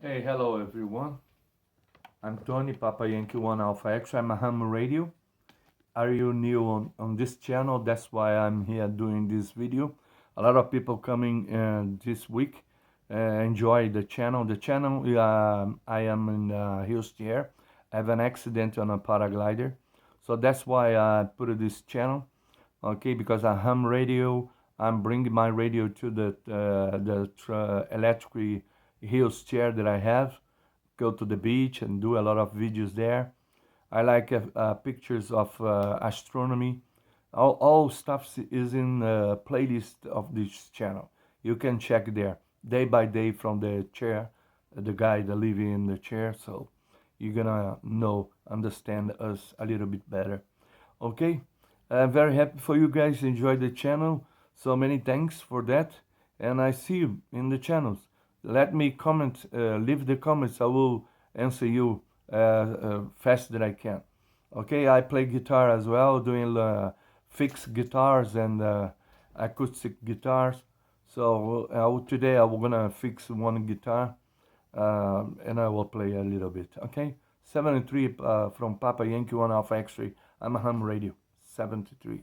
Hey, hello everyone. I'm Tony, Papa Yankee 1 Alpha X. I'm a ham radio. Are you new on this channel? That's why I'm here doing this video. A lot of people coming this week enjoy the channel. The channel, I am in Houston. I have an accident on a paraglider. So that's why I put this channel. Okay, because I ham radio. I'm bringing my radio to the electric hills chair that I have. Go to the beach and do a lot of videos there. I like pictures of astronomy. All stuff is in the playlist of this channel. You can check there day by day from the chair, the guy that living in the chair. So you're gonna understand us a little bit better. Okay, I'm very happy for you guys. Enjoy the channel. So many thanks for that, and I see you in the channels. Let me comment, leave the comments. I will answer you fast that I can. Okay, I play guitar as well, doing fixed guitars and acoustic guitars. So today I'm gonna fix one guitar and I will play a little bit. Okay, 73 from Papa Yankee 1 Alpha X-ray. I'm a ham radio. 73.